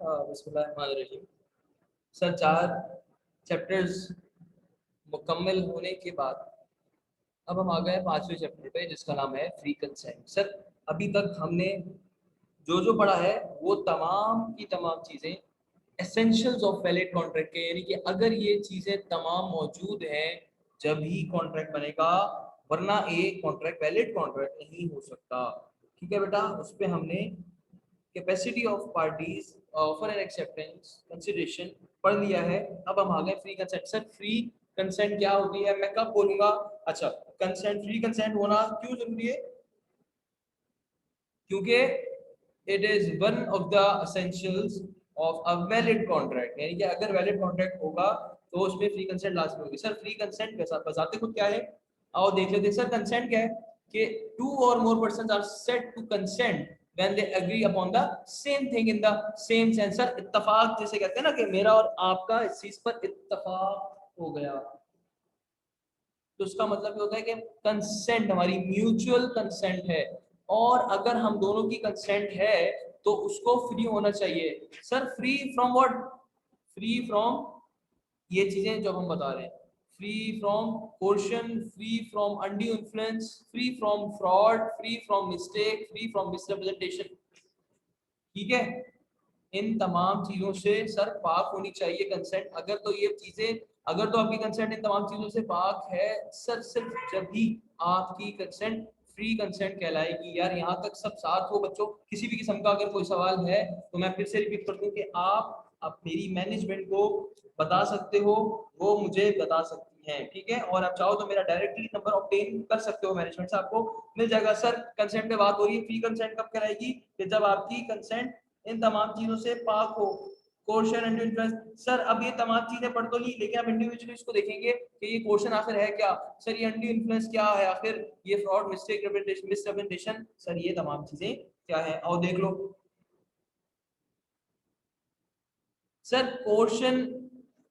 बिस्मिल्लाहिर्रहमानिर्रहीम। Sir 4 chapters मुकम्मल होने के बाद अब हम आ गए 5वें चैप्टर पे, जिसका नाम है फ्री कंसेंट। सर अभी तक हमने जो जो पढ़ा है वो तमाम की तमाम चीज़ें एसेंशियल्स ऑफ वैलिड कॉन्ट्रैक्ट के, यानी कि अगर ये चीज़ें तमाम मौजूद हैं जब ही कॉन्ट्रैक्ट बनेगा, वरना एक कॉन्ट्रैक्ट वैलिड कॉन्ट्रैक्ट नहीं हो सकता। ठीक है बेटा, उस पर हमने capacity of parties, offer and acceptance, consideration पढ़ लिया है। अब हम आ गए free consent. Sir free consent क्या होती है, मैं कब बोलूंगा? अच्छा, कंसेंट, फ्री कंसेंट होना क्यों जरूरी है? क्योंकि it is one of the essentials of a valid contract, यानी कि अगर वैलिड कॉन्ट्रैक्ट होगा तो उसमें फ्री कंसेंट लाजमी होगी। सर फ्री कंसेंट बताते खुद क्या है, आओ देख लेते हैं। सर कंसेंट क्या है कि two or more persons are set to consent when they agree upon the same thing in the same sense। Sir इत्तफाक जैसे कहते हैं ना कि मेरा और आपका इस चीज पर इत्तफाक हो गया, तो उसका मतलब ये होता है कि कंसेंट हमारी म्यूचुअल कंसेंट है, और अगर हम दोनों की कंसेंट है तो उसको फ्री होना चाहिए। Sir free from what? Free from ये चीजें जो हम बता रहे हैं, free from coercion, free from undue influence, free from fraud, free from mistake, free from misrepresentation. ठीक है, इन तमाम चीजों से सर पाक होनी चाहिए कंसेंट। अगर तो ये चीजें, अगर तो आपकी कंसेंट इन तमाम चीजों से पाक है सर, सिर्फ जब भी आपकी कंसेंट फ्री कंसेंट कहलाएगी। यार यहाँ तक सब साथ हो बच्चों, किसी भी किस्म का अगर कोई सवाल है तो मैं फिर से रिपीट कर दूं कि आप मेरी मैनेजमेंट को बता सकते हो, वो मुझे बता सकती हैं। ठीक है, और आप चाहो तो मेरा डायरेक्टली नंबर ऑब्टेन कर सकते हो मैनेजमेंट से, आपको मिल जाएगा। सर कंसेंट पे बात हो रही है, फ्री कंसेंट कब कहलाएगी? कि जब आपकी कंसेंट इन तमाम चीजों से पाक हो। क्वेश्चन एंड इंटरेस्ट, सर अब ये तमाम चीजें पढ़ तो ली, लेकिन आप इंडिविजुअली इसको देखेंगे कि ये क्वेश्चन आखिर है क्या। सर ये अंडी इन्फ्लुएंस क्या है, आखिर ये फ्रॉड, मिस्टेक, मिसरिप्रेजेंटेशन, सर ये तमाम चीजें क्या है, और देख लो। सर क्वेश्चन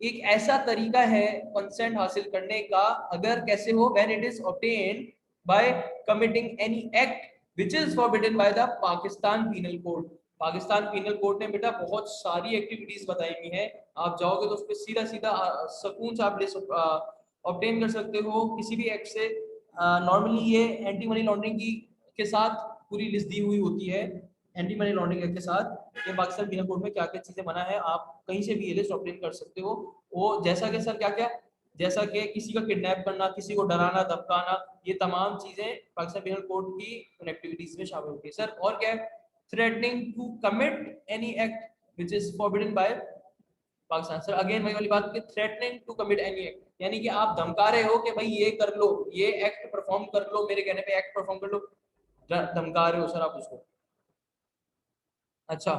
एक ऐसा तरीका है कंसेंट हासिल करने का, अगर कैसे हो, when it is obtained by committing any act which is forbidden by the Pakistan penal code. Pakistan penal code ने बेटा बहुत सारी एक्टिविटीज बताई हुई हैं, आप जाओगे तो उस पर सीधा सीधा सुकून से आप ऑब्टेन कर सकते हो किसी भी एक्ट से। नॉर्मली ये एंटी मनी लॉन्ड्रिंग की के साथ पूरी लिस्ट दी हुई होती है। एंटी मनी लॉन्ड्रिंग एक्ट के साथ ये पाकिस्तान पीनल कोड में क्या क्या चीजें मना है, आप कहीं से भी ये लिस्ट ऑब्टेन कर सकते हो। वो जैसा कि सर क्या क्या, जैसा कि किसी का किडनैप करना, किसी को डराना धमकाना, ये तमाम चीजें पाकिस्तान पीनल कोड की एक्टिविटीज में शामिल होती है। सर और क्या है? Threatening to commit any act which is forbidden by Pakistan. Sir again वही वाली बात कि threatening to commit any act, यानी कि आप धमका रहे हो कि भाई ये कर लो, ये एक्ट परफॉर्म कर लो, मेरे कहने पे एक्ट परफॉर्म कर लो, धमका रहे हो सर आप उसको। अच्छा,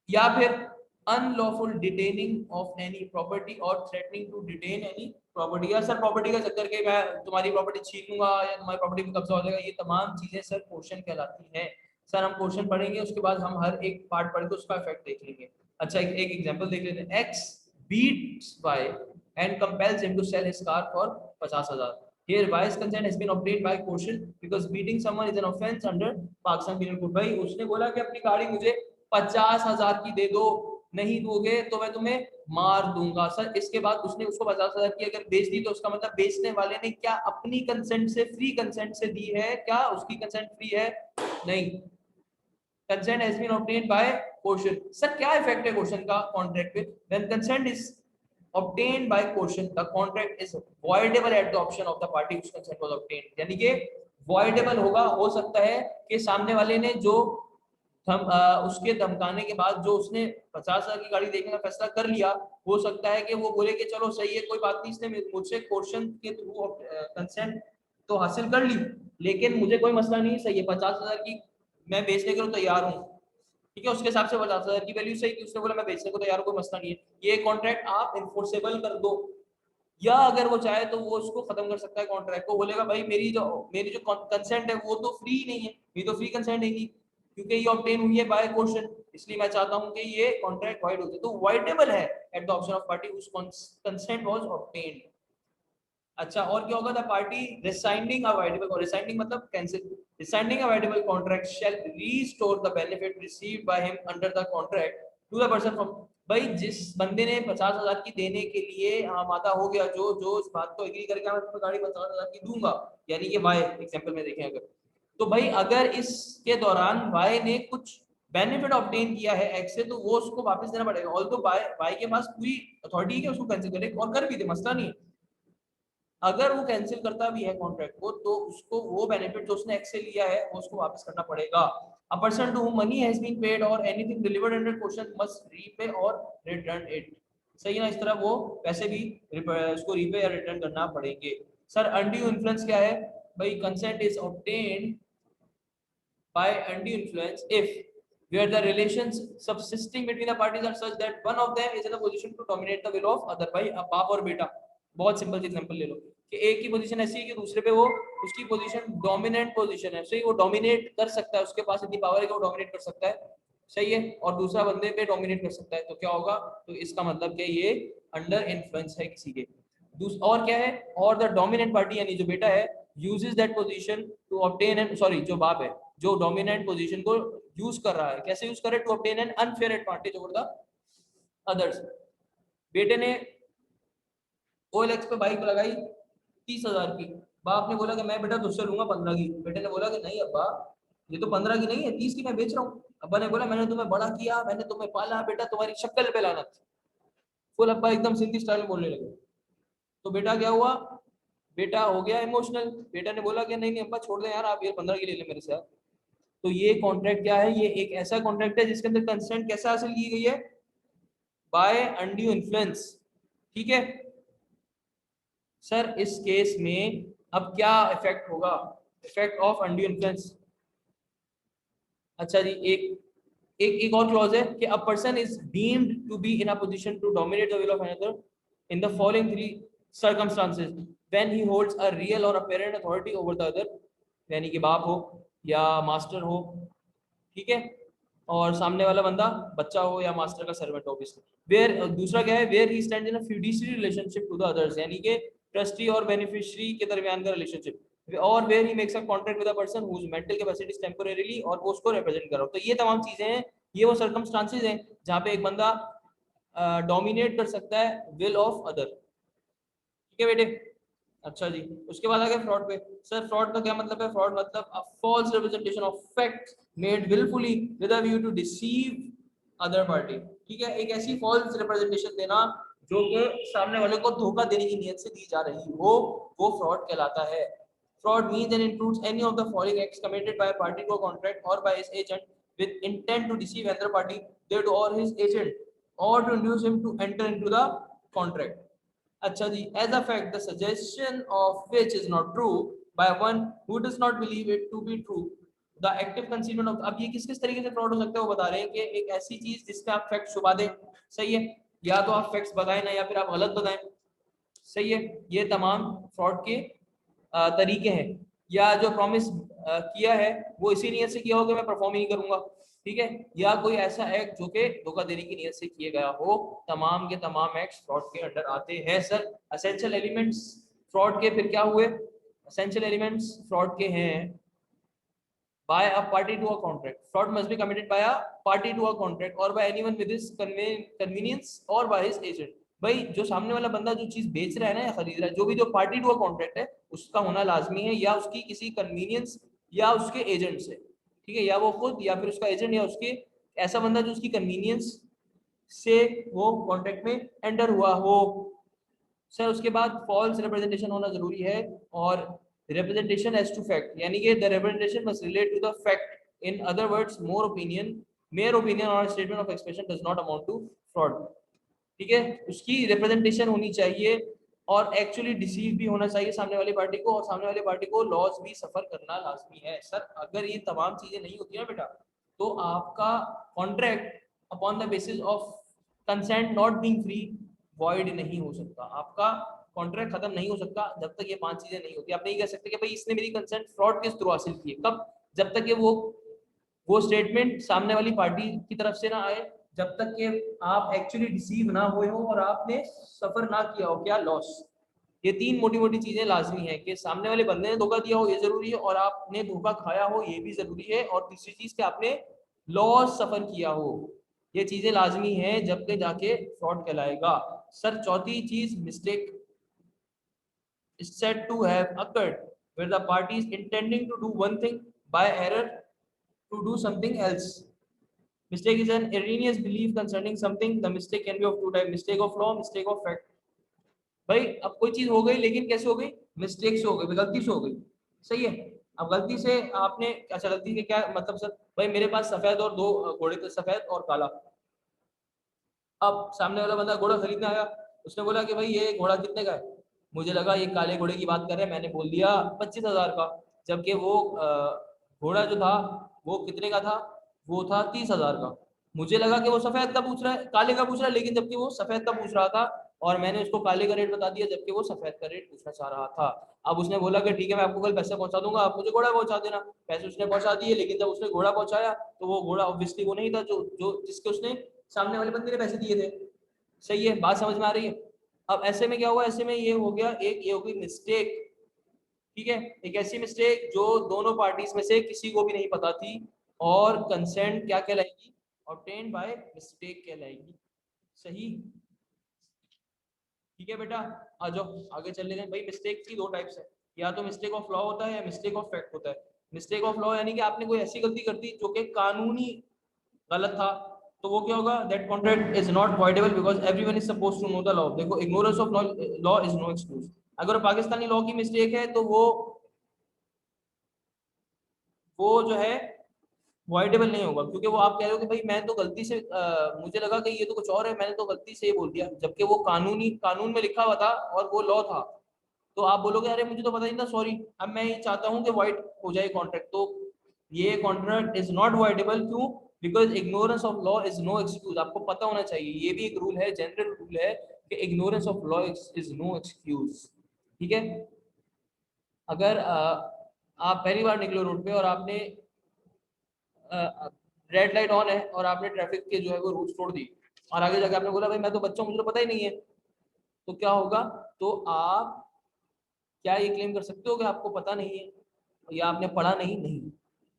या फिर unlawful detaining of any property or threatening to detain any property. या सर प्रॉपर्टी का चक्कर के मैं तुम्हारी प्रॉपर्टी छीन लूंगा या तुम्हारी प्रॉपर्टी पे कब्जा हो जाएगा, ये तमाम चीजें सर क्वेश्चन कहलाती हैं। सर हम क्वेश्चन पढ़ेंगे, उसके बाद हम हर एक पार्ट पढ़ के उसका इफेक्ट देख लेंगे। अच्छा एक एग्जांपल देख लेते हैं। X beats Y and compels him to sell his car for 50,000। Here Y's consent has been obtained by quotient because beating someone is an offense under Pakistan Penal Code। भाई उसने बोला कि अपनी गाड़ी मुझे 50,000 की दे दो, नहीं दोगे तो मैं तुम्हें मार दूंगा। सर इसके बाद उसने उसको 50,000 की अगर बेच दी, तो उसका मतलब बेचने वाले ने क्या अपनी कंसेंट से, फ्री कंसेंट से दी है? क्या उसकी कंसेंट फ्री है? नहीं। Consent has been obtained by question. Sir क्या इफेक्ट है क्वेश्चन का कॉन्ट्रैक्ट पे? When consent is obtained by quotient the contract is voidable at the option of the party whose consent was obtained। यानी कि voidable होगा, हो सकता है कि सामने वाले ने जो उसके धमकाने के बाद जो उसने 50,000 की गाड़ी देखने का फैसला कर लिया, हो सकता है कि वो बोले कि चलो सही है कोई बात नहीं, इसने मुझसे क्वेश्चन के थ्रू कंसेंट तो हासिल कर ली, लेकिन मुझे कोई मसला नहीं, सही है 50,000 की मैं बेचने के लिए तैयार हूँ। ठीक है, उसके हिसाब से 50,000 की वैल्यू सही थी, उसने बोला मैं बेचने को तैयार हूँ, कोई मसला नहीं है, ये कॉन्ट्रैक्ट आप इन्फोर्सेबल कर दो। या अगर वो चाहे तो वो उसको खत्म कर सकता है कॉन्ट्रैक्ट को, बोलेगा भाई मेरी जो कंसेंट है वो तो फ्री नहीं है, ये तो फ्री कंसेंट नहीं थी, क्योंकि ये ऑब्टेन हुई है बाय क्वेश्चन, इसलिए मैं चाहता हूं कि ये कॉन्ट्रैक्ट वाइड हो जाए, तो वाइडेबल है at the option of party whose consent was obtained. अच्छा और क्या होगा? The party rescinding a voidable, और रिसाइनिंग मतलब cancel, rescinding a voidable contract shall restore the benefit received by him under the contract to the person from, भाई जिस बंदे ने 50,000 की देने के लिए मादा हो गया, जो जो इस बात को एग्री करके मैं तुम्हें गाड़ी 50,000 की दूंगा, यानी कि वाई एग्जांपल में देखें अगर, तो भाई अगर इसके दौरान वाई ने कुछ बेनिफिट ऑब्टेन किया है एक्स से, तो वो उसको वापस देना पड़ेगा। ऑल्दो वाई के पास पूरी अथॉरिटी है कि उसको कैंसिल करे, और कर भी दे, मसला नहीं है। अगर वो कैंसिल करता भी है कॉन्ट्रैक्ट को, तो उसको वो बेनिफिट जो उसने एक्स से लिया है वो उसको वापस करना पड़ेगा। A person to whom money has been paid or anything delivered under caution must repay or return it। सही है ना, इस तरह वो पैसे भी उसको रीपे या रिटर्न करना पड़ेंगे। सर अनड्यू इन्फ्लुएंस क्या है? भाई consent is obtained by undue influence if where the relations subsisting between the parties are such that one of them is in a position to dominate the will of other। भाई अब बाप और बेटा, बहुत simple सी example ले लो कि एक की पोजीशन ऐसी है कि दूसरे पे वो उसकी पोजीशन डोमिनेंट पोजीशन है, सही, वो डोमिनेट कर सकता है, उसके पास इतनी पावर है कि वो डोमिनेट कर सकता है, सही है, और दूसरा बंदे पे डोमिनेट कर सकता है, तो क्या होगा? तो इसका मतलब कि ये अंडर इन्फ्लुएंस है किसी के। और क्या है? और द डोमिनेंट पार्टी यानी जो बेटा है uses that position to obtain and, sorry जो बाप है जो डोमिनेंट पोजीशन को यूज कर रहा है, कैसे यूज कर रहा है? To obtain an unfair advantage over the others. बेटे ने OLX पे बाइक लगाई 30,000 की, बाप ने बोला कि मैं बेटा तुझसे लूंगा 15 की, बेटे ने बोला कि नहीं अब्बा, ये तो 15 की नहीं है, 30 की मैं बेच रहा हूँ। अब्बा ने बोला मैंने तुम्हें बड़ा किया, मैंने तुम्हें पाला बेटा, तुम्हारी शक्ल पे लानत। फुल अब्बा एकदम सिंधी स्टाइल में बोलने लगे। तो बेटा क्या हुआ? बेटा हो गया इमोशनल, बेटा ने बोला कि नहीं नहीं अब्बा छोड़ दे यार, आप ये 15 की ले ले मेरे से। तो ये कॉन्ट्रैक्ट क्या है? ये एक ऐसा कॉन्ट्रैक्ट है जिसके अंदर कंसेंट कैसे हासिल की गई है? बाय अनड्यू इन्फ्लुएंस, ठीक है। सर इस केस में अब क्या इफेक्ट होगा? इफेक्ट ऑफ अनड्यू इन्फ्लुएंस, अच्छा जी, एक और क्लॉज है कि a person is deemed to be in a position to dominate the will of another in the following three circumstances when he holds a real or apparent authority over the other, यानी कि बाप हो या master हो, ठीक है, और सामने वाला बंदा बच्चा हो या मास्टर का सर्वेंट ऑब्वियसली। वेयर दूसरा क्या है? Where he stands in a fiduciary relationship to the others, यानी कि ट्रस्टी और बेनिफिशियरी के दरमियान का relationship, or where he makes a contract with a person whose mental capacity is temporarily, और वो उसको रिप्रेजेंट कर रहा हो। तो ये तमाम चीजें हैं, ये वो सर्कमस्टांसेस हैं जहाँ पे एक बंदा डोमिनेट कर सकता है विल ऑफ अदर, ठीक है बेटे। अच्छा जी, उसके बाद आ गया फ्रॉड पे। सर फ्रॉड का क्या मतलब है? फ्रॉड मतलब a false representation of fact made wilfully with a view to deceive other party, ठीक है, एक ऐसी फॉल्स रिप्रेजेंटेशन देना जो कि सामने वाले को धोखा देने की नियत से दी जा रही हो, वो फ्रॉड कहलाता है। Fraud means and includes any of the following acts committed by party to a contract or by his agent with intent to deceive another party, that or his agent, or to induce him to enter into the contract। अच्छा जी, as a fact the suggestion of which is not true by one who does not believe it to be true, the active concealment of। अब ये किस किस तरीके से fraud हो सकता है वो बता रहे हैं कि एक ऐसी चीज जिसमें आप फैक्ट छुपा दें, सही है, या तो आप फैक्ट्स बताएं ना, या फिर आप गलत बताएं, सही है, ये तमाम फ्रॉड के तरीके हैं। या जो प्रॉमिस किया है वो इसी नियत से किया हो कि मैं परफॉर्म ही करूंगा, ठीक है, या कोई ऐसा एक्ट जो कि धोखा देने की नियत से किया गया हो, तमाम के तमाम एक्ट्स फ्रॉड के अंडर आते हैं। सर एसेंशियल एलिमेंट्स फ्रॉड के फिर क्या हुए? एसेंशियल एलिमेंट्स फ्रॉड के हैं by a party to a contract, fraud must be committed by a party to a contract or by anyone with his convenience or by his agent। भाई जो सामने वाला बंदा जो चीज बेच रहा है ना या खरीद रहा है, जो भी जो पार्टी टू अ कॉन्ट्रैक्ट है, उसका होना लाजमी है, या उसकी किसी कन्वीनियंस या उसके एजेंट से, ठीक है, या वो खुद या फिर उसका एजेंट या उसके ऐसा बंदा जो उसकी कन्वीनियंस से वो कॉन्ट्रैक्ट में एंटर हुआ हो। सर उसके बाद फॉल्स रिप्रेजेंटेशन होना जरूरी है, और रिप्रेजेंटेशन एज टू फैक्ट, यानी कि the representation must relate to the fact, in other words more opinion mere opinion or statement of expression does not amount to fraud, ठीक है, उसकी रिप्रेजेंटेशन होनी चाहिए और एक्चुअली डिसीव भी होना चाहिए सामने वाली पार्टी को, और सामने वाली पार्टी को लॉस भी सफर करना लाजमी है। सर अगर ये तमाम चीजें नहीं होती ना बेटा, तो आपका contract upon the basis of consent not being free void नहीं हो सकता, आपका कॉन्ट्रैक्ट खत्म नहीं हो सकता जब तक ये 5 चीजें नहीं होती। आप नहीं कह सकते कि भाई इसने मेरी कंसेंट फ्रॉड के थ्रू हासिल की है, कब? जब तक कि वो स्टेटमेंट सामने वाली पार्टी की तरफ से ना आए, जब तक कि आप एक्चुअली डिसीव ना हुए हो और आपने सफर ना किया हो क्या लॉस। ये 3 मोटी मोटी चीजें लाजमी है कि सामने वाले बंदे ने धोखा दिया हो ये जरूरी है, और आपने धोखा खाया हो ये भी जरूरी है, और तीसरी चीज कि आपने लॉस सफर किया हो। ये चीजें लाजमी है जब के जाके फ्रॉड कहलाएगा। सर चौथी चीज, mistake is said to have occurred where the party is intending to do one thing by error to do something else. Mistake is an erroneous belief concerning something. The mistake can be of two types: mistake of law, mistake of fact. भाई अब कोई चीज हो गई, लेकिन कैसे हो गई? मिस्टेक से हो गई, गलती से हो गई। सही है। अब गलती से आपने, अच्छा गलती से क्या मतलब सर? भाई मेरे पास सफेद और दो घोड़े थे, सफेद और काला। अब सामने वाला बंदा घोड़ा खरीदने आया, उसने बोला कि भाई ये घोड़ा कितने का है? मुझे लगा ये काले घोड़े की बात कर रहे हैं, मैंने बोल दिया 25,000 का। जबकि वो घोड़ा जो था वो कितने का था? वो था 30,000 का। मुझे लगा कि वो सफेद का पूछ रहा है, काले का पूछ रहा है, लेकिन जबकि वो सफेद का पूछ रहा था और मैंने उसको काले का रेट बता दिया, जबकि वो सफेद का रेट पूछना चाह रहा था। अब उसने बोला कि ठीक है मैं आपको कल पैसे पहुंचा दूंगा, आप मुझे घोड़ा पहुंचा देना। पैसे उसने पहुंचा दिए, लेकिन जब उसने घोड़ा पहुंचाया तो वो घोड़ा ऑब्वियसली वो नहीं था जो जो जिसके उसने सामने वाले बंदे ने पैसे दिए थे। सही है, बात समझ में आ रही है? अब ऐसे में क्या हुआ? ऐसे में ये हो गया एक, ये हो गई मिस्टेक। ठीक है, एक ऐसी मिस्टेक जो दोनों पार्टीज में से किसी को भी नहीं पता थी, और कंसेंट क्या कहलाएगी? ऑब्टेन्ड बाय मिस्टेक कहलाएगी। सही। ठीक है बेटा, आ जाओ आगे चल लेते हैं। भाई मिस्टेक की दो टाइप्स है, या तो मिस्टेक ऑफ लॉ होता है या मिस्टेक ऑफ फैक्ट होता है। मिस्टेक ऑफ लॉ यानी कि आपने कोई ऐसी गलती कर दी जो कि कानूनी गलत था, तो वो क्या होगा? That contract is not voidable because everyone is supposed to know the law. देखो, ignorance of law is no excuse. अगर पाकिस्तानी लॉ की मिस्टेक है तो वो जो है वॉइडेबल नहीं होगा, क्योंकि वो आप कह रहे हो कि भाई मैं तो गलती से मुझे लगा कि ये तो कुछ और है, मैंने तो गलती से ये बोल दिया, जबकि वो कानून में लिखा हुआ था और वो लॉ था। तो आप बोलोगे अरे मुझे तो पता नहीं था, सॉरी, अब मैं ये चाहता हूँ कि वाइड हो जाए कॉन्ट्रैक्ट, तो ये कॉन्ट्रैक्ट इज नॉट वाइडेबल। क्यों? Because ignorance of law is no excuse. आपको पता होना चाहिए, ये भी एक रूल है, जनरल रूल है कि ignorance of law is no excuse. ठीक है। अगर आप पहली बार निकलो रोड पे और आपने रेड लाइट ऑन है और आपने ट्रैफिक के जो है वो रूल्स तोड़ दी, और आगे जाके आपने बोला भाई मैं तो बच्चा हूं, मुझे तो पता ही नहीं है, तो क्या होगा? तो आप क्या ये क्लेम कर सकते हो कि आपको पता नहीं है या आपने पढ़ा नहीं? नहीं,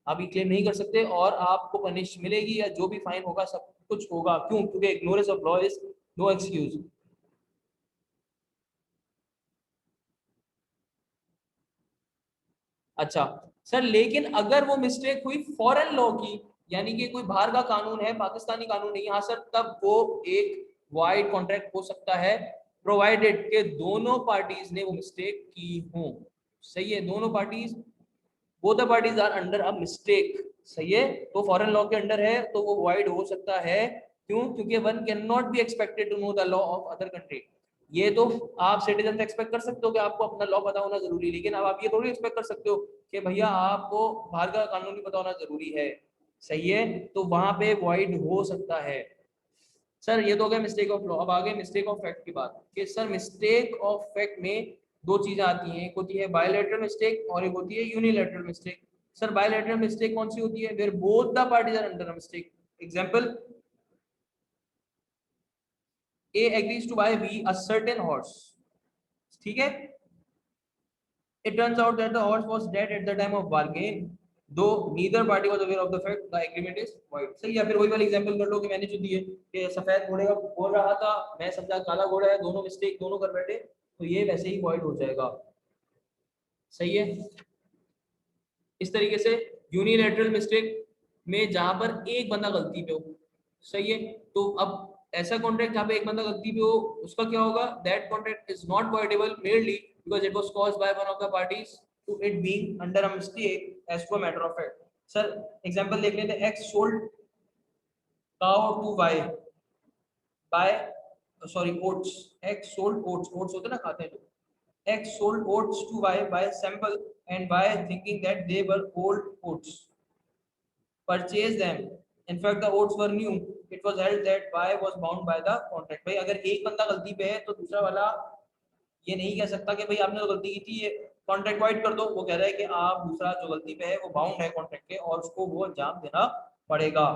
आप ये क्लेम नहीं कर सकते, और आपको पनिश मिलेगी या जो भी फाइन होगा सब कुछ होगा। क्यों? क्योंकि ignorance of law is no excuse. अच्छा सर, लेकिन अगर वो मिस्टेक हुई फॉरेन लॉ की, यानी कि कोई बाहर का कानून है, पाकिस्तानी कानून नहीं, हाँ सर, तब वो एक वाइड कॉन्ट्रैक्ट हो सकता है, प्रोवाइडेड के दोनों पार्टीज ने वो मिस्टेक की हो। सही है, दोनों parties, both the parties are under a mistake. सही है, तो फॉरेन लॉ के अंडर है तो वो वाइड हो सकता है। क्यों? क्योंकि one can not be expected to know the law of other country. ये तो आप सिटीजन से एक्सपेक्ट कर सकते हो कि आपको अपना लॉ पता होना जरूरी है, लेकिन अब आप ये थोड़ी एक्सपेक्ट कर सकते हो कि भैया आपको बाहर का कानून भी पता होना जरूरी है। सही है, तो वहां पे वाइड हो सकता है। सर ये तो हो गया मिस्टेक ऑफ लॉ। अब आगे मिस्टेक ऑफ फैक्ट की बात, कि सर मिस्टेक ऑफ फैक्ट में दो चीजें आती हैं, एक होती है बायलैटरल मिस्टेक और एक होती है unilateral mistake. Sir bilateral mistake कौन सी होती है? Where both the parties are under a mistake. Example, A agrees to buy B a certain horse। ठीक है, it turns out that the horse was dead at the time of bargain, though neither party was aware of the fact, the agreement is void। सही। या फिर वही वाली example कर लो कि मैंने जो दी है कि सफेद घोड़े का बोल रहा था, मैं समझा काला घोड़ा है, दोनों मिस्टेक दोनों कर बैठे, तो ये वैसे ही void हो जाएगा। सही है। इस तरीके से यूनिलैटरल मिस्टेक में जहां पर एक बंदा गलती पे हो, सही है, तो अब ऐसा कॉन्ट्रैक्ट जहां पे एक बंदा गलती पे हो, उसका क्या होगा? That contract is not voidable merely because it was caused by one of the parties to it being under a mistake as to a matter of fact. Sir example देख लेते हैं, X sold cow to Y by, sorry oats, X sold oats, oats होते ना खाते हैं जो, X sold oats to Y by sample and Y thinking that they were old oats purchased them. In fact, the oats were new. It was held that Y was bound by the contract। भाई अगर एक बंदा गलती पे है तो दूसरा वाला ये नहीं कह सकता कि भाई आपने तो गलती की थी, ये कॉन्ट्रैक्ट वाइड कर दो। वो कह रहा है कि आप, दूसरा जो गलती पे है वो बाउंड है कॉन्ट्रैक्ट के और उसको वो अंजाम देना पड़ेगा।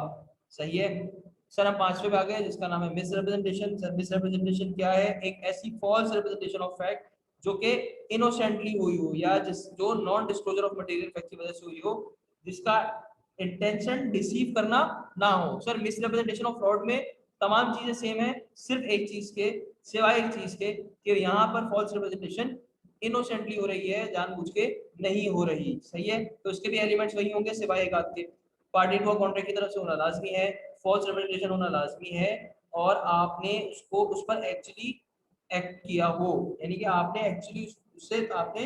सही है। सर हम पांचवे पे आ गए जिसका नाम है मिसरिप्रेजेंटेशन। सर मिसरिप्रेजेंटेशन क्या है? एक ऐसी फॉल्स रिप्रेजेंटेशन ऑफ फैक्ट जो कि इनोसेंटली हुई हो, या जिस जो non disclosure of material fact की वजह से हुई हो, जिसका इंटेंशन डिसीव करना ना हो। सर मिसरिप्रेजेंटेशन ऑफ फ्रॉड में तमाम चीजें सेम है, सिर्फ एक चीज के सिवाय एक चीज के कि यहाँ पर फॉल्स रिप्रेजेंटेशन इनोसेंटली हो रही है, जानबूझ के नहीं हो रही। सही है, तो इसके भी एलिमेंट्स वही होंगे सिवाय एक आध के। पार्टी टू कॉन्ट्रैक्ट की तरफ से होना लाजमी है, फॉल्स रिप्रेजेंटेशन होना लाजमी है, और आपने उसको उस पर एक्चुअली एक्ट किया हो, यानी कि आपने एक्चुअली उससे आपने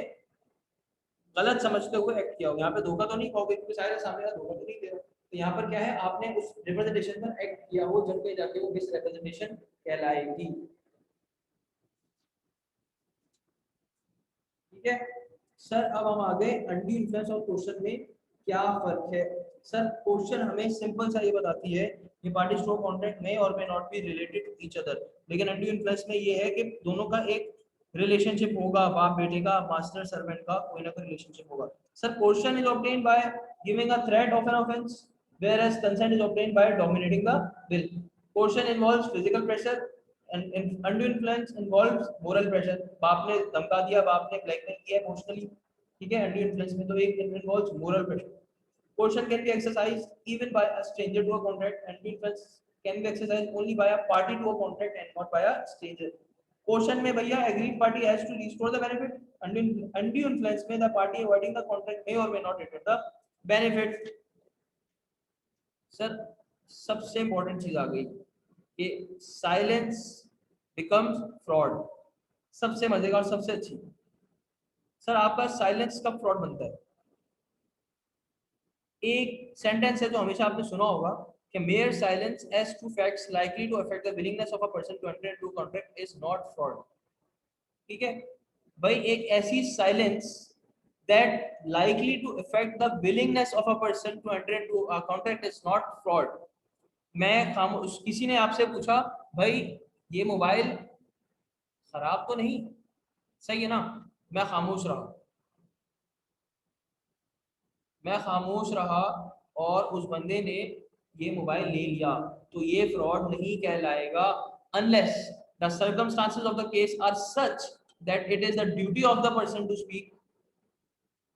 गलत समझते हुए एक्ट किया हो। यहाँ पे धोखा तो नहीं कहोगे क्योंकि सारे सामने का धोखा तो नहीं दे रहा, तो यहाँ पर क्या है, आपने उस रिप्रेजेंटेशन पर एक्ट किया हो, जब कहीं जाके वो मिस रिप्रेजेंटेशन कहलाएगी। ठीक है सर, अब हम आ गए अनड्यू इन्फ्लुएंस और क्वेश्चन में क्या फर्क है। सर क्वेश्चन हमें सिंपल सा ये बताती है ये पार्टी स्ट्रोक कॉन्ट्रैक्ट में और may not be related to each other, लेकिन अनड्यू इन्फ्लुएंस में ये है कि दोनों का एक रिलेशनशिप होगा, बाप बेटे का, मास्टर सर्वेंट का, कोई ना कोई रिलेशनशिप होगा। Sir question is obtained by giving a threat of an offence whereas consent is obtained by dominating the will. Coercion involves physical pressure and undue influence involves moral pressure. बाप ने धमका दिया, बाप ने ब्लैकमेल किया emotionally, ठीक है, undue influence में तो एक involves moral pressure. Coercion can be exercised even by a stranger to a contract, and undue influence can be exercised only by a party to a contract and not by a stranger. Coercion में भैया agreed party has to restore the benefit. Undue influence में the party avoiding the contract may or may not return the benefit. Sir सबसे important चीज आ गई कि silence becomes fraud. सबसे मजेदार और सबसे अच्छी, सर आपका साइलेंस कब फ्रॉड बनता है? एक सेंटेंस है जो हमेशा आपने सुना होगा कि mere silence as to facts likely to affect the willingness of a person to enter into contract is not fraud. ठीक है भाई, एक ऐसी silence that likely to affect the willingness of a person to enter into a contract is not fraud. मैं खामोश, किसी ने आपसे पूछा भाई ये मोबाइल खराब तो नहीं, सही है ना, मैं खामोश रहा, मैं खामोश रहा और उस बंदे ने ये मोबाइल ले लिया, तो ये फ्रॉड नहीं कहलाएगा unless the circumstances of the case are such that it is the duty of the person to speak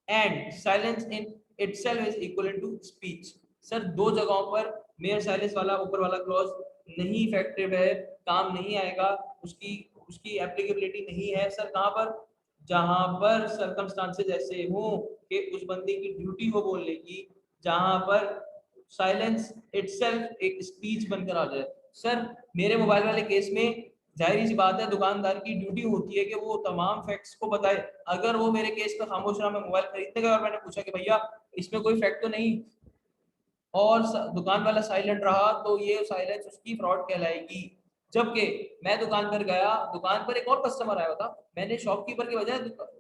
and silence in itself is equivalent to speech. Sir दो जगहों पर मेयर साइलेंस वाला ऊपर वाला क्लॉज नहीं effective है, काम नहीं आएगा, उसकी उसकी एप्लीकेबिलिटी नहीं है। सर कहाँ पर? जहां पर सर्कमस्टांसेस ऐसे हो कि उस बंदे की ड्यूटी हो बोलने की, जहां पर साइलेंस इटसेल्फ एक स्पीच बनकर आ जाए। सर मेरे मोबाइल वाले केस में जाहिर सी बात है दुकानदार की ड्यूटी होती है कि वो तमाम फैक्ट्स को बताए। अगर वो मेरे केस पे खामोश रहा, मैं मोबाइल खरीदने गया और मैंने पूछा कि भैया इसमें कोई फैक्ट तो नहीं, और दुकान वाला साइलेंट रहा, तो ये साइलेंस उसकी फ्रॉड कहलाएगी। जबकि मैं दुकान पर गया, दुकान पर एक और कस्टमर आया था, मैंने शॉपकीपर के बजाय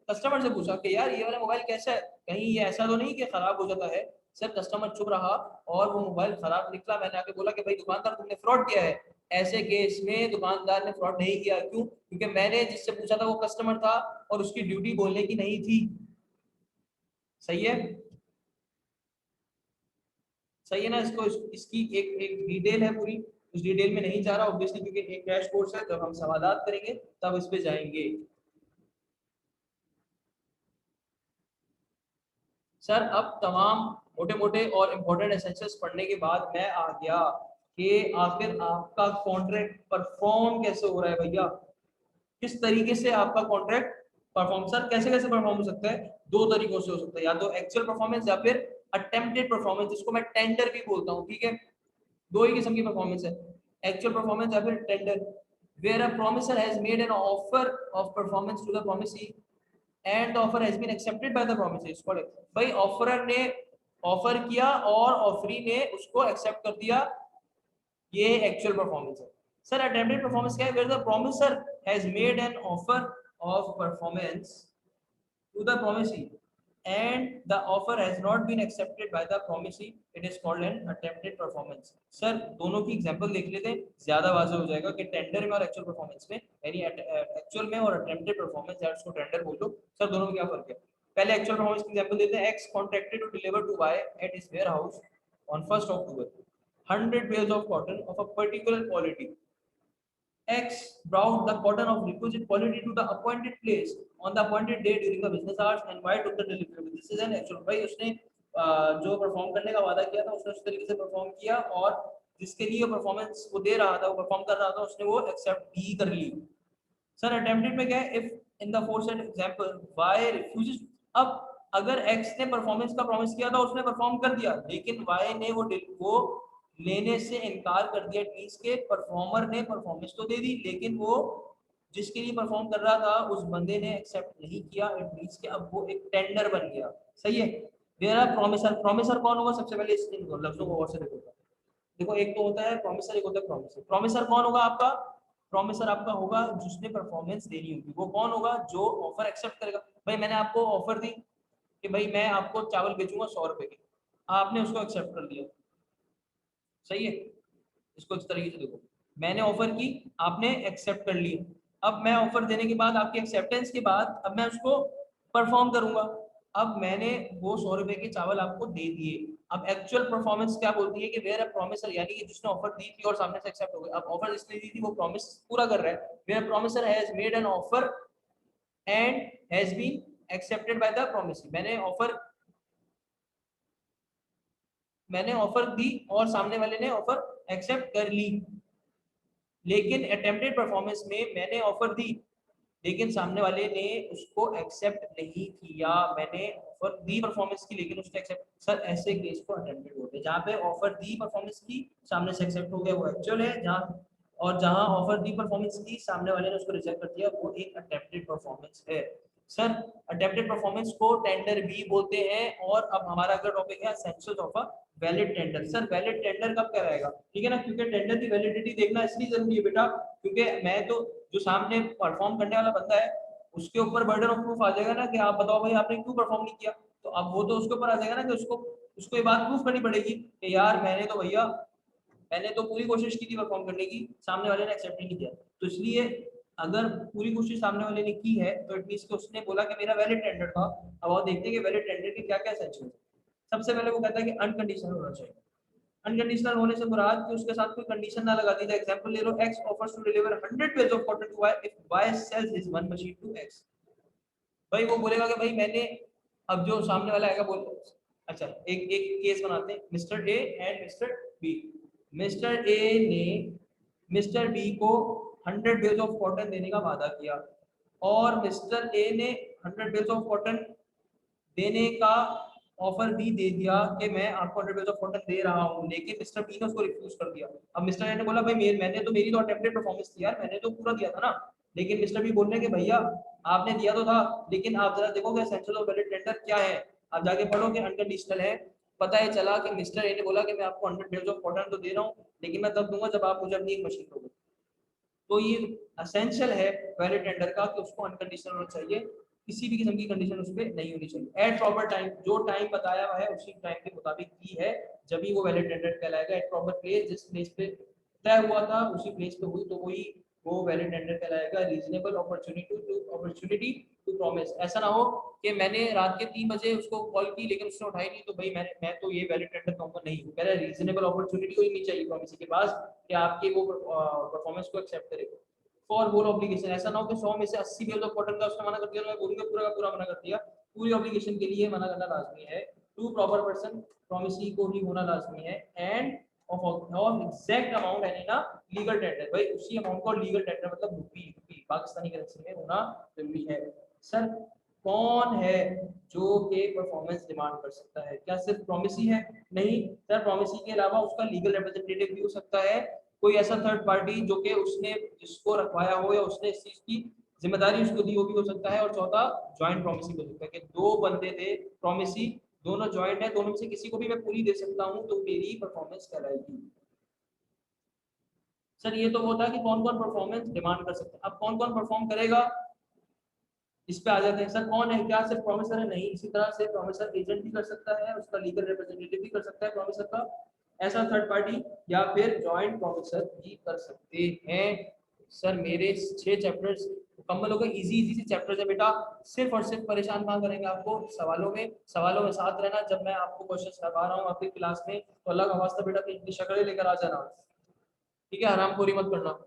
कस्टमर से पूछा कि यार ये वाला मोबाइल कैसा है, कहीं ये ऐसा तो नहीं कि खराब हो जाता है। सर कस्टमर चुप रहा और वो मोबाइल खराब निकला। मैंने आके बोला कि भाई दुकानदार तुमने फ्रॉड किया है। ऐसे केस में दुकानदार ने फ्रॉड नहीं किया, क्यों? क्योंकि मैंने जिससे पूछा था वो कस्टमर था और उसकी ड्यूटी बोलने की नहीं थी। सही है, सही है ना? इसकी एक एक डिटेल है पूरी, उस डिटेल में नहीं जा रहा ऑब्वियसली क्योंकि एक क्रैश कोर्स है, जब हम सवालात करेंगे तब इस पे जाएंगे। सर अब तमाम मोटे मोटे और इम्पोर्टेंट एसेंशियल्स पढ़ने के बाद मैं आ गया कि आखिर आपका कॉन्ट्रैक्ट परफॉर्म कैसे हो रहा है भैया, किस तरीके से आपका कॉन्ट्रैक्ट परफॉर्म। सर कैसे कैसे परफॉर्म हो सकता है? दो तरीकों से हो सकता है, या तो एक्चुअल परफॉर्मेंस या फिर अटेम्प्टेड परफॉर्मेंस, जिसको मैं टेंडर भी बोलता हूँ। ठीक है, दो ही किस्म की परफॉर्मेंस है, एक्चुअल परफॉर्मेंस या फिर tender. Where a promisor has made an offer of performance to the promisee and the offer has been accepted by the promisor is called. भाई ऑफरर ने ऑफर किया और ऑफरी ने उसको एक्सेप्ट कर दिया, ये एक्चुअल परफॉर्मेंस है। सर अटेम्प्टेड परफॉर्मेंस क्या है? Where the promisor has made an offer of performance to the promisee and the offer has not been accepted by the promisee, it is called an attempted performance. Sir दोनों की example देख लेते हैं, ज्यादा वाज़ेह हो जाएगा कि टेंडर में और एक्चुअल परफॉर्मेंस में, यानी एक्चुअल में और अटेम्प्टेड परफॉर्मेंस या उसको टेंडर बोल लो। सर दोनों में क्या फर्क है? पहले एक्चुअल परफॉर्मेंस की एग्जांपल देते हैं। X contracted to deliver to Y at his warehouse on 1st October 100 bales of cotton of a particular quality. X brought the cotton of requisite quality to the appointed place on the appointed day during the business hours and Y took the delivery. This is an actual। भाई उसने जो perform करने का वादा किया था उसने उस तरीके से परफॉर्म किया, और जिसके लिए परफॉर्मेंस वो दे रहा था, वो परफॉर्म कर रहा था, उसने वो एक्सेप्ट भी कर ली। सर अटेम्प्टेड में क्या है, if in the foresaid example Y refuses, अब अगर एक्स ने परफॉर्मेंस का प्रॉमिस किया था, उसने परफॉर्म कर दिया, लेकिन वाई ने वो लेने से इनकार कर दिया, मींस के परफॉर्मर ने परफॉर्मेंस तो दे दी, लेकिन वो जिसके लिए परफॉर्म कर रहा था उस बंदे ने एक्सेप्ट नहीं किया, इट मींस के अब वो एक टेंडर बन गया। सही है। मेरा प्रॉमिसर, प्रॉमिसर कौन होगा, सबसे पहले इस लफ्जों को और से देखो। देखो एक तो होता है प्रॉमिसर, एक होता है प्रॉमिसर। प्रॉमिसर कौन होगा आपका, प्रॉमिसर आपका होगा जिसने परफॉर्मेंस देनी होगी। वो कौन होगा, जो ऑफर एक्सेप्ट करेगा। भाई मैंने आपको ऑफर दी कि भाई मैं आपको चावल बेचूंगा 100 रुपए के, आपने उसको एक्सेप्ट कर लिया। सही है। इसको इस तरीके से देखो, मैंने ऑफर की, आपने एक्सेप्ट कर लिया, अब मैं ऑफर देने के बाद, आपकी एक्सेप्टेंस के बाद, अब मैं उसको परफॉर्म करूंगा। अब मैंने वो 100 रुपए के चावल आपको दे दिए। अब एक्चुअल परफॉर्मेंस क्या बोलती है कि वेयर अ प्रॉमिसर, यानी कि जिसने ऑफर दी थी और सामने से एक्सेप्ट हो गया। अब ऑफर जिसने दी थी वो प्रॉमिस पूरा कर रहा है, where promisor has made an offer and has been accepted by the promisor. मैंने ऑफर दी और सामने वाले ने ऑफर एक्सेप्ट कर ली। लेकिन अटेम्प्टेड परफॉर्मेंस में मैंने ऑफर दी, लेकिन सामने वाले ने उसको एक्सेप्ट नहीं किया। मैंने ऑफर दी परफॉर्मेंस की, लेकिन उसने एक्सेप्ट, सर ऐसे केस को अटेम्प्टेड होते हैं। जहाँ पे ऑफर दी परफॉर्मेंस की, सामने से एक्सेप्ट हो गया, वो एक्चुअल है। जहाँ और जहाँ ऑफर दी परफॉर्मेंस की, सामने वाले ने उसको रिजेक्ट कर दिया, वो एक अटेम्प्टेड परफॉर्मेंस है। सर अटेम्प्टेड परफॉर्मेंस को टेंडर भी बोलते हैं। और अब हमारा अगर टॉपिक है essentials of a valid tender. Sir valid tender कब कहलाएगा, ठीक है ना, क्योंकि टेंडर की वैलिडिटी देखना इसलिए जरूरी है बेटा, क्योंकि मैं तो, जो सामने परफॉर्म करने वाला बंदा है, उसके ऊपर बर्डन ऑफ प्रूफ आ जाएगा ना कि आप बताओ भाई आपने क्यों परफॉर्म नहीं किया। तो अब वो तो उसके ऊपर आ जाएगा ना कि उसको उसको ये बात प्रूफ करनी पड़ेगी कि यार मैंने तो भैया, मैंने तो पूरी कोशिश की थी परफॉर्म करने की, सामने वाले ने एक्सेप्ट नहीं किया। तो इसलिए अगर पूरी कोशिश सामने वाले ने की है तो इट मींस कि उसने बोला कि मेरा वैलिड टेंडर था। अब आप देखते हैं कि वैलिड टेंडर के क्या क्या एसेंशियल है। सबसे पहले वो कहता है कि अनकंडीशनल होना चाहिए। अनकंडीशनल होने से मुराद कि उसके साथ कोई कंडीशन ना लगा दी जाए। एग्जांपल ले लो, x offers to deliver 100 page of cotton to y if y sells his one machine to x। भाई वो बोलेगा कि भाई मैंने, अब जो सामने वाला आएगा बोल, अच्छा एक एक केस बनाते हैं, mister A and mister B. Mister A ने मिस्टर बी को 100 बेल्स ऑफ कॉटन देने का वादा किया, और मिस्टर ए ने 100 बेल्स ऑफ कॉटन देने का ऑफर भी दे दिया कि मैं आपको 100 बेल्स ऑफ कॉटन दे रहा हूँ, लेकिन मिस्टर बी ने उसको रिफ्यूज कर दिया। अब मिस्टर ए ने बोला भाई मैंने तो, मेरी तो अटेम्प्टेड परफॉर्मेंस थी यार, मैंने तो पूरा दिया था ना। लेकिन मिस्टर बी बोल रहे हैं कि भैया आपने दिया तो था, लेकिन आप जरा देखोगे एसेंशियल और वैलिड टेंडर क्या है, आप जाके पढ़ोगे अनकंडीशनल है। पता है चला कि मिस्टर ए ने बोला कि मैं आपको 100 बेल्स ऑफ कॉटन तो दे रहा हूँ, लेकिन मैं तब दूंगा जब आप मुझे अपनी एक मशीन दोगे। तो ये असेंशियल है वैलिड टेंडर का कि उसको अनकंडीशनल होना चाहिए, किसी भी किस्म की कंडीशन उस पर नहीं होनी चाहिए। एट प्रॉपर टाइम, जो टाइम बताया हुआ है उसी टाइम के मुताबिक की है, जब भी वो वैलिड टेंडर कहलाएगा। एट प्रॉपर प्लेस, जिस प्लेस पे तय हुआ था उसी प्लेस पे हुई तो वही वो वैलिड टेंडर कहलाएगा। रीजनेबल अपॉर्चुनिटी टू प्रॉमिस, ऐसा ना हो कि मैंने रात के 3 बजे उसको कॉल की लेकिन उसने उठाई नहीं, तो भाई मैं तो ये वैलिड टेंडर कहूंगा नहीं। पहले रीजनेबल अपॉर्चुनिटी होनी चाहिए प्रॉमिस के पास कि आपके वो परफॉर्मेंस को एक्सेप्ट करेगा। फॉर बोल ऑब्लिगेशन, ऐसा ना हो कि 100 में से 80 बेल ऑफ कॉटन का उसने मना कर दिया, तो मैं बोलूंगा पूरा का पूरा मना कर दिया। पूरी ऑब्लिगेशन के लिए मना करना लाजमी है। टू प्रॉपर पर्सन, प्रॉमिसी को भी होना लाजमी है। एंड ऑफ एग्जैक्ट अमाउंट है ना लीगल टेंडर, भाई उसी अमाउंट को लीगल टेंडर मतलब रुपी पाकिस्तानी करेंसी में होना जरूरी है। सर कौन है जो के परफॉर्मेंस डिमांड कर सकता है, क्या सिर्फ प्रॉमिसी है? नहीं सर, प्रॉमिसी के अलावा उसका लीगल रिप्रेजेंटेटिव भी हो सकता है, कोई ऐसा थर्ड पार्टी जो कि उसने जिसको रखवाया हो या उसने इस चीज की जिम्मेदारी उसको दी, वो भी हो सकता है। और चौथा ज्वाइंट प्रॉमिसी हो सकता है कि दो बंदे थे प्रॉमिसी, दोनों ज्वाइंट है, दोनों में से किसी को भी मैं पूरी दे सकता हूँ तो मेरी परफॉर्मेंस कहलाएगी। सर ये तो होता है कि कौन कौन परफॉर्मेंस डिमांड कर सकते हैं। अब कौन कौन परफॉर्म करेगा इस पे आ जाते हैं। सर कौन है, क्या सिर्फ प्रोमिसर है? नहीं, इसी तरह से प्रोमिसर एजेंट भी कर सकता है, उसका लीगल रिप्रेजेंटेटिव भी कर सकता है प्रोमिसर का, ऐसा थर्ड पार्टी, या फिर जॉइंट प्रोमिसर भी कर सकते हैं। सर मेरे 6 चैप्टर्स मुकम्मल हो गए, इजी इजी से चैप्टर्स है बेटा। सिर्फ और सिर्फ परेशान कहाँ करेंगे आपको सवालों में साथ रहना। जब मैं आपको क्वेश्चन करवा रहा हूँ आपकी क्लास में, तो अल्लाह का वास्ता बेटा अपनी शक्लें लेकर आ जाना, ठीक है, हरामखोरी मत करना।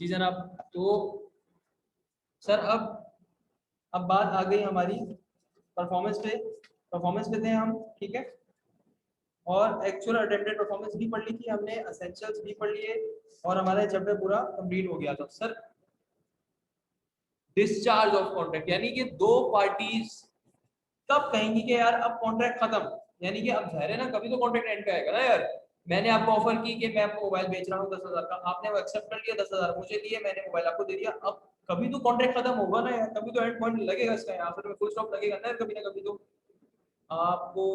जी जनाब। तो सर अब बात आ गई हमारी परफॉर्मेंस पे थे हम, ठीक है। और एक्चुअल अटेम्प्टेड परफॉर्मेंस भी पढ़ ली थी हमने, एसेंशियल्स भी पढ़ लिए और हमारा चैप्टर पूरा कंप्लीट हो गया था। सर डिस्चार्ज ऑफ कॉन्ट्रैक्ट, यानी कि दो पार्टीज कब कहेंगी कि यार अब कॉन्ट्रैक्ट खत्म, यानी कि अब जाहिर है ना कभी तो कॉन्ट्रैक्ट एंड पे आएगा ना यार। मैंने आपको ऑफर की कि मैं आपको मोबाइल बेच रहा हूँ 10,000 का, आपने वो एक्सेप्ट कर लिया, 10,000 मुझे दिए, मैंने मोबाइल आपको दे दिया। अब कभी तो कॉन्ट्रैक्ट खत्म होगा ना यार, कभी तो एंड पॉइंट लगेगा इसका, आखिर में फुल स्टॉप लगेगा ना कभी ना कभी तो। आपको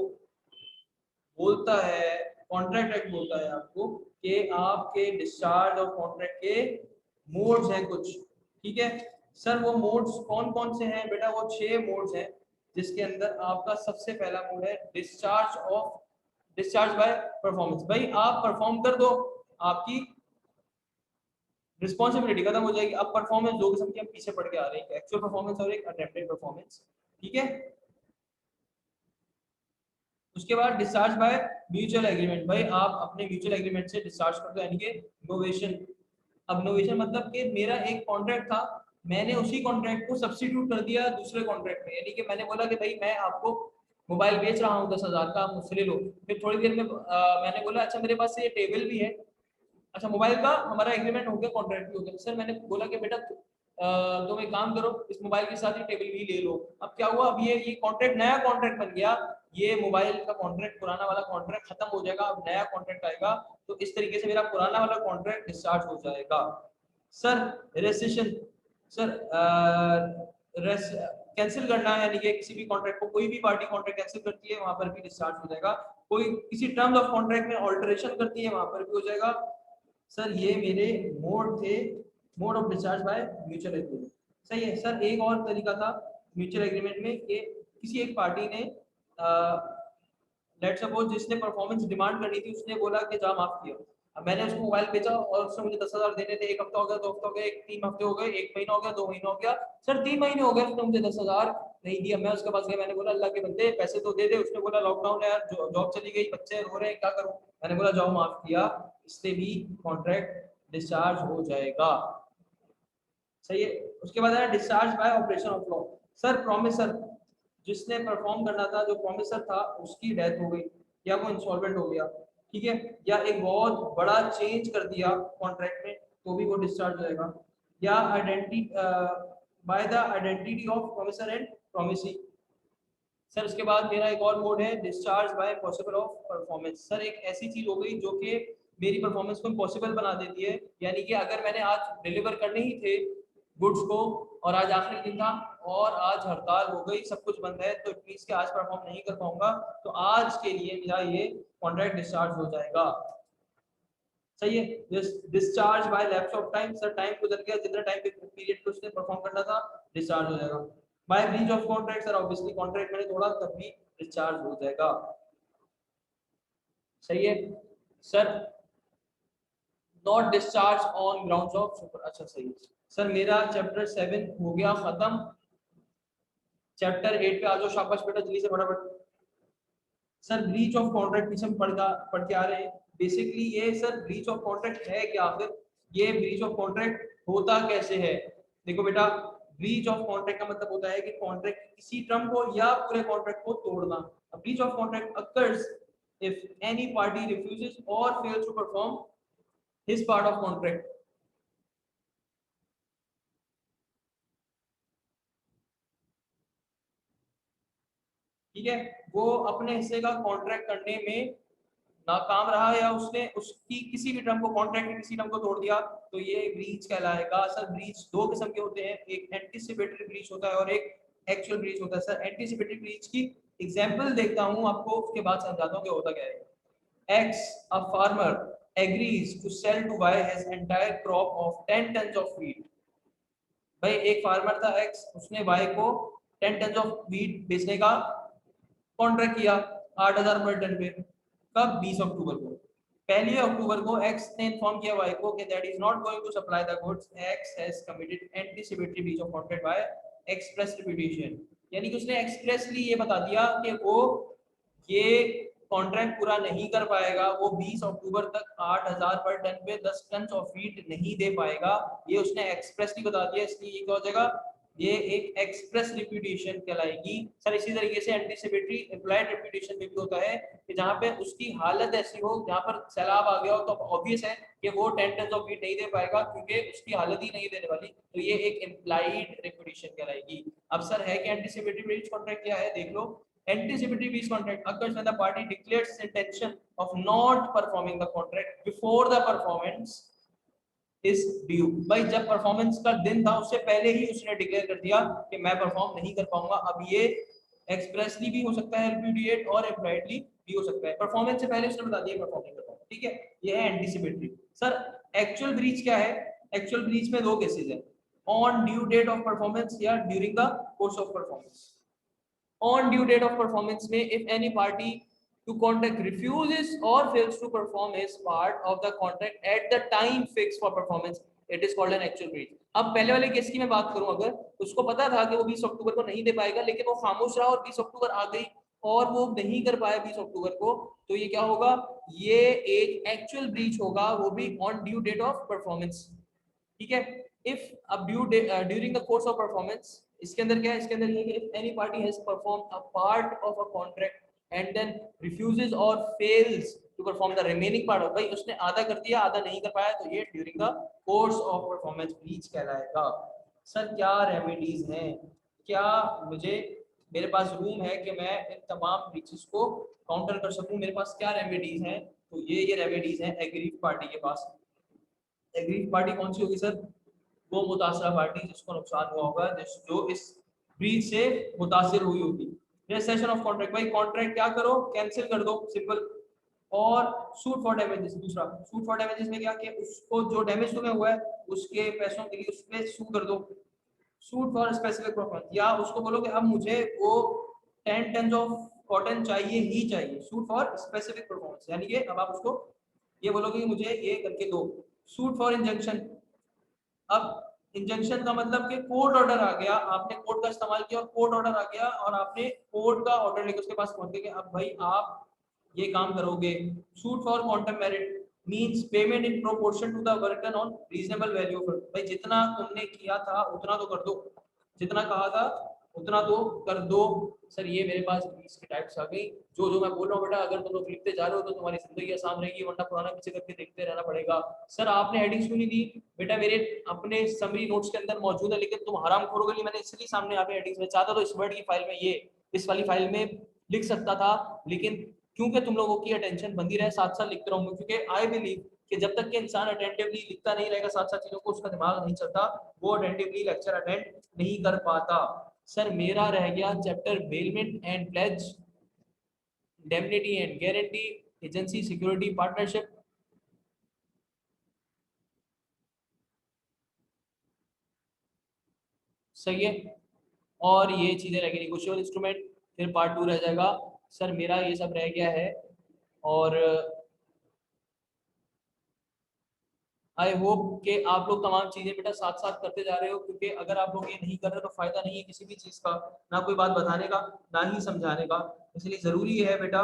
बोलता है कॉन्ट्रैक्ट एक्ट बोलता है आपको कि आपके डिस्चार्ज और कॉन्ट्रैक्ट के मोड्स हैं कुछ, ठीक है। सर वो मोड्स कौन कौन से हैं बेटा? वो 6 मोड्स हैं, जिसके अंदर आपका सबसे पहला मोड है डिस्चार्ज बाय परफॉर्मेंस। भाई आप परफॉर्म कर दो, आपकी रिस्पॉन्सिबिलिटी खत्म हो जाएगी। अब परफॉर्मेंस दो किस्म की हम पीछे पढ़ के आ रहे हैं, एक एक्चुअल परफॉर्मेंस और एक अटेम्प्टेड परफॉर्मेंस, ठीक है। उसके बाद डिस्चार्ज बाय म्यूचुअल एग्रीमेंट, भाई आप अपने म्यूचुअल एग्रीमेंट से डिस्चार्ज कर दो, यानी कि नोवेशन। अब नोवेशन मतलब कि मेरा एक कॉन्ट्रैक्ट था, मैंने उसी कॉन्ट्रैक्ट को सब्स्टिट्यूट कर दिया दूसरे कॉन्ट्रैक्ट में, यानी कि मैंने बोला कि भाई मैं आपको मोबाइल बेच रहा हूँ 10,000 का, आप मुझसे ले लो। फिर थोड़ी देर में मैंने बोला अच्छा मेरे पास ये टेबल भी है, अच्छा मोबाइल का हमारा एग्रीमेंट हो गया, कॉन्ट्रैक्ट भी हो गया। सर मैंने बोला कि बेटा तुम एक काम करो, इस मोबाइल के साथ ही टेबल भी ले लो। अब क्या हुआ, अब ये कॉन्ट्रैक्ट नया कॉन्ट्रैक्ट बन गया, ये मोबाइल का कॉन्ट्रैक्ट पुराना वाला कॉन्ट्रैक्ट खत्म हो जाएगा, अब नया कॉन्ट्रैक्ट आएगा, तो इस तरीके से मेरा पुराना वाला कॉन्ट्रैक्ट डिस्चार्ज हो जाएगा। सर रेसिशन, सर कैंसिल करना है, यानी कि किसी भी कॉन्ट्रैक्ट को कोई भी पार्टी कॉन्ट्रैक्ट कैंसिल करती है वहां पर भी डिस्चार्ज हो जाएगा। कोई किसी टर्म्स ऑफ कॉन्ट्रैक्ट में ऑल्टरेशन करती है वहां पर भी हो जाएगा। सर ये मेरे मोड थे, mode of discharge by mutual agreement. सही है सर। एक और तरीका था म्यूचुअल एग्रीमेंट में कि किसी एक पार्टी ने लेट्स सपोज जिसने परफॉर्मेंस डिमांड करनी थी उसने बोला कि जा माफ किया। अब मैंने उसको मोबाइल बेचा और उसने मुझे 10,000 देने थे, एक हफ्ता हो गया, 2 हफ्ता हो गया, 3 हफ्ते हो गए, 1 महीना हो गया, 2 महीना हो गया, सर 3 महीने हो गए, उसने मुझे 10,000 नहीं दिया। मैं उसके पास गया, मैंने बोला अल्लाह के बंदे पैसे तो दे दे। उसने बोला लॉकडाउन है यार, जॉब चली गई, बच्चे रो रहे हैं, क्या करूं? मैंने बोला जाओ माफ किया, इससे भी कॉन्ट्रैक्ट डिस्चार्ज हो जाएगा। सही है। उसके बाद है discharge bye operation of law. Sir promiser, जिसने परफॉर्म करना था, जो प्रॉमिसर था उसकी डेथ हो गई या वो इंसॉल्वेंट हो गया, ठीक है, या एक बहुत बड़ा चेंज कर दिया कॉन्ट्रैक्ट में, तो भी वो डिस्चार्ज हो जाएगा। या identity by the identity of promisor and promisee. Sir उसके बाद मेरा एक और मोड है discharge by possible of performance. Sir एक ऐसी चीज हो गई जो कि मेरी परफॉर्मेंस को इम्पॉसिबल बना देती है, यानी कि अगर मैंने आज डिलीवर करने ही थे गुड्स को और आज आखिरी दिन था और आज हड़ताल हो गई, सब कुछ बंद है, तो इट मींस के आज परफॉर्म नहीं कर पाऊंगा, तो आज के लिए मेरा ये कॉन्ट्रैक्ट डिस्चार्ज हो जाएगा। सही है। Discharge bye lapse of time, sir time गुजर गया, जितना टाइम पीरियड पे उसने परफॉर्म करना था डिस्चार्ज हो जाएगा। By breach of contract, sir obviously contract मैंने तोड़ा तब भी डिस्चार्ज हो जाएगा। सही है sir. Not discharge on grounds of super, अच्छा सही है सर। मेरा चैप्टर 7 हो गया खत्म, चैप्टर 8 पे आ जाओ, शाबाश बेटा जल्दी से फटाफट। सर ब्रीच ऑफ कॉन्ट्रैक्ट पीछे हम पढ़ के आ रहे हैं। बेसिकली ये सर ब्रीच ऑफ कॉन्ट्रैक्ट है क्या, आखिर ये ब्रीच ऑफ कॉन्ट्रैक्ट होता कैसे है? देखो बेटा, ब्रीच ऑफ कॉन्ट्रैक्ट का मतलब होता है कि कॉन्ट्रैक्ट किसी टर्म को या पूरे कॉन्ट्रैक्ट को तोड़ना। Breach of contract occurs if any party refuses or fails to perform his part of contract. ठीक है, वो अपने हिस्से का कॉन्ट्रैक्ट करने में नाकाम रहा या उसने उसकी किसी भी टर्म को कॉन्ट्रैक्ट के किसी टर्म को तोड़ दिया, तो ये ब्रीच कहलाएगा। सर ब्रीच दो किस्म के होते हैं, एक एंटीसिपेटरी ब्रीच होता है और एक एक्चुअल ब्रीच होता है। सर एंटीसिपेटरी ब्रीच की एग्जांपल देखता हूं आपको, उसके बाद समझाता हूं कि होता क्या है। X, a farmer agrees to sell to Y his entire crop of 10 tons of wheat. भाई एक फार्मर था एक्स, उसने वाई को 10 टन ऑफ व्हीट बेचने का कॉन्ट्रैक्ट किया 8,000 पर टन पे। कब? 20 अक्टूबर को। पहली अक्टूबर को एक्स ने इन्फॉर्म किया वाई को कि that is not going to supply the goods. X has committed anticipatory breach of contract by express repudiation, यानी कि उसने एक्सप्रेसली ये बता दिया कि वो ये कॉन्ट्रैक्ट पूरा नहीं कर पाएगा वो 20 अक्टूबर तक 8000 पर टन पे 10 टन ऑफ वीट नहीं दे पाएगा, ये उसने एक्सप्रेसली बता दिया, इसलिए ये क्या हो जाएगा, ये एक एक्सप्रेस रिप्यूटेशन कहलाएगी। सर इसी तरीके से एंटीसिपेटरी इम्प्लाइड रिप्यूटेशन में भी होता है कि जहाँ पे उसकी हालत ऐसी हो, जहाँ पर सैलाब आ गया हो, तो ऑब्वियस है कि वो 10 टन ऑफ वीट नहीं दे पाएगा क्योंकि उसकी हालत ही नहीं देने वाली, तो ये एक इम्प्लाइड रिप्यूटेशन कहलाएगी। अब सर है कि एंटीसिपेटरी ब्रीच कॉन्ट्रैक्ट क्या है, देख लो। Anticipatory breach contract occurs when the party declares its intention of not performing the contract before the performance is due। भाई जब परफॉर्मेंस का दिन था उससे पहले ही उसने डिक्लेयर कर दिया कि मैं परफॉर्म नहीं कर पाऊंगा। अब ये एक्सप्रेसली भी हो सकता है रिप्यूडिएट और इम्प्लाइडली भी हो सकता है, परफॉर्मेंस से पहले उसने बता दिया परफॉर्म नहीं कर पाऊंगा, ठीक है, ये है एंटीसिपेटरी। सर एक्चुअल ब्रीच क्या है, एक्चुअल ब्रीच में दो केसेस है, on due date of performance या during the course of performance. On due date of performance में if any party to contract refuses or fails to perform his part of the contract at the time fixed for performance, it is called an actual breach। अब पहले वाले case की मैं बात करूं, अगर उसको पता था कि वो 20 अक्टूबर को नहीं दे पाएगा लेकिन वो खामोश रहा और 20 अक्टूबर आ गई और वो नहीं कर पाया 20 अक्टूबर को, तो ये क्या होगा, ये एक एक्चुअल ब्रीच होगा, वो भी on due date of performance, ठीक है। इफ अब during the course of performance, इसके अंदर क्या है, इसके अंदर ये कि if any party has performed a part of a contract and then refuses or fails to perform the remaining part of, भाई उसने आधा कर दिया आधा नहीं कर पाया, तो ये during the course of performance breach कहलाएगा। सर क्या रेमेडीज हैं, क्या मुझे, मेरे पास रूम है कि मैं इन तमाम ब्रीचेस को काउंटर कर सकूं, मेरे पास क्या रेमेडीज हैं, तो ये रेमेडीज हैं एग्रीव पार्टी के पास। एग्रीव पार्टी कौन सी होगी सर, वो मुतासरा पार्टी जिसको नुकसान हुआ होगा, जो इस ब्रीच से मुतासिर हुई होगी। सेशन ऑफ कॉन्ट्रैक्ट, भाई कॉन्ट्रैक्ट क्या करो, कैंसिल कर दो, सिंपल। और सूट फॉर डैमेजेस, दूसरा सूट फॉर डैमेजेस में क्या कि उसको जो डैमेज तुम्हें हुआ है उसके पैसों के लिए उस पे सू कर दो। सूट फॉर स्पेसिफिक परफॉर्मेंस, या उसको बोलो कि अब मुझे वो 10 टन ऑफ कॉटन चाहिए ही चाहिए, सूट फॉर स्पेसिफिक परफॉर्मेंस, यानी कि अब आप उसको ये बोलोगे कि मुझे ये करके दो। सूट फॉर इंजंक्शन, अब इंजंक्शन का मतलब कि कोर्ट ऑर्डर आ गया, आपने कोर्ट का इस्तेमाल किया और कोर्ट ऑर्डर आ गया और आपने कोर्ट का ऑर्डर लेकर उसके पास पहुंच गए, अब भाई आप ये काम करोगे। Suit for quantum merit means payment in proportion to the work done on reasonable value of, भाई जितना तुमने किया था उतना तो कर दो, जितना कहा था उतना तो कर दो। सर ये मेरे पास 20 की टाइप्स आ गई, जो जो मैं बोल रहा हूँ बेटा अगर तुम लोग लिखते जा रहे हो तो तुम्हारी जिंदगी आसान रहेगी, वरना पुराना पीछे करके देखते रहना पड़ेगा। सर आपने हेडिंग्स क्यों नहीं दी, बेटा मेरे अपने समरी नोट्स के अंदर मौजूद है, लेकिन तुम हराम खोरोगे नहीं, मैंने इसलिए सामने यहाँ पे हेडिंग्स में चाहता तो इस वर्ड की फाइल में ये इस वाली फाइल में लिख सकता था, लेकिन क्योंकि तुम लोगों की अटेंशन बंदी रहे साथ साथ लिखते रहूंगा, क्योंकि आई बिलीव कि जब तक कि इंसान अटेंटिवली लिखता नहीं रहेगा साथ साथ चीजों को, उसका दिमाग नहीं चलता, वो अटेंटिवली लेक्चर अटेंड नहीं कर पाता। सर मेरा रह गया chapter bailment and pledge, indemnity and guarantee, agency security partnership, सही है, और ये चीजें रह गई नेगोशिएबल इंस्ट्रूमेंट, फिर पार्ट 2 रह जाएगा। सर मेरा ये सब रह गया है, और आई होप कि आप लोग तमाम चीजें बेटा साथ साथ करते जा रहे हो, क्योंकि अगर आप लोग ये नहीं कर रहे तो फायदा नहीं है किसी भी चीज का, ना कोई बात बताने का ना ही समझाने का। इसलिए जरूरी है बेटा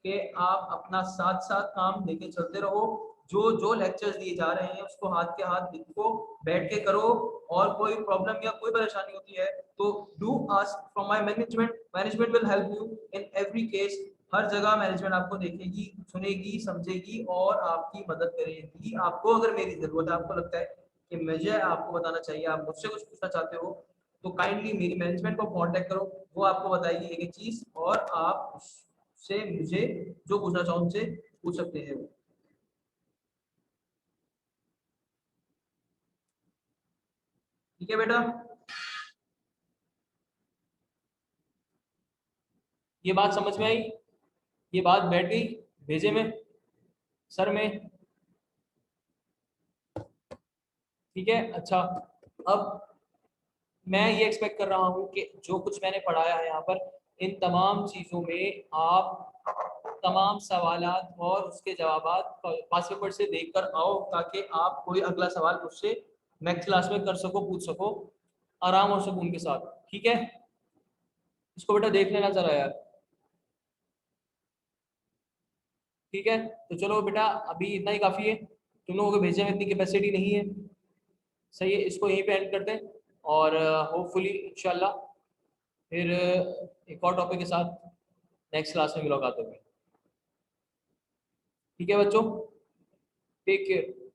कि आप अपना साथ साथ काम लेके चलते रहो, जो जो लेक्चर्स दिए जा रहे हैं उसको हाथ के हाथ लिखो, बैठ के करो, और कोई प्रॉब्लम या कोई परेशानी होती है तो do ask from my management, management will help you in every case. हर जगह मैनेजमेंट आपको देखेगी, सुनेगी, समझेगी और आपकी मदद करेगी। आपको अगर मेरी जरूरत है, आपको लगता है कि मुझे आपको बताना चाहिए, आप मुझसे कुछ पूछना चाहते हो, तो काइंडली मेरी मैनेजमेंट को कांटेक्ट करो, वो आपको बताएगी एक एक चीज, और आप उससे मुझे जो पूछना चाहो उनसे पूछ सकते हैं। ठीक है बेटा, ये बात समझ में आई, ये बात बैठ गई भेजे में, सर में, ठीक है। अच्छा, अब मैं ये एक्सपेक्ट कर रहा हूँ कि जो कुछ मैंने पढ़ाया है यहाँ पर, इन तमाम चीज़ों में आप तमाम सवालात और उसके जवाबात पास पेपर से देखकर आओ, ताकि आप कोई अगला सवाल मुझसे नेक्स्ट क्लास में कर सको, पूछ सको आराम और सुकून के साथ, ठीक है। इसको बेटा देख लेना जरा यार। ठीक है, तो चलो बेटा अभी इतना ही काफ़ी है, तुम लोगों को भेजने में इतनी कैपेसिटी नहीं है। सही है, इसको यहीं पे एंड करते हैं और होपफुली इंशाल्लाह फिर एक और टॉपिक के साथ नेक्स्ट क्लास में मुलाकात होगी। ठीक है बच्चों, टेक केयर।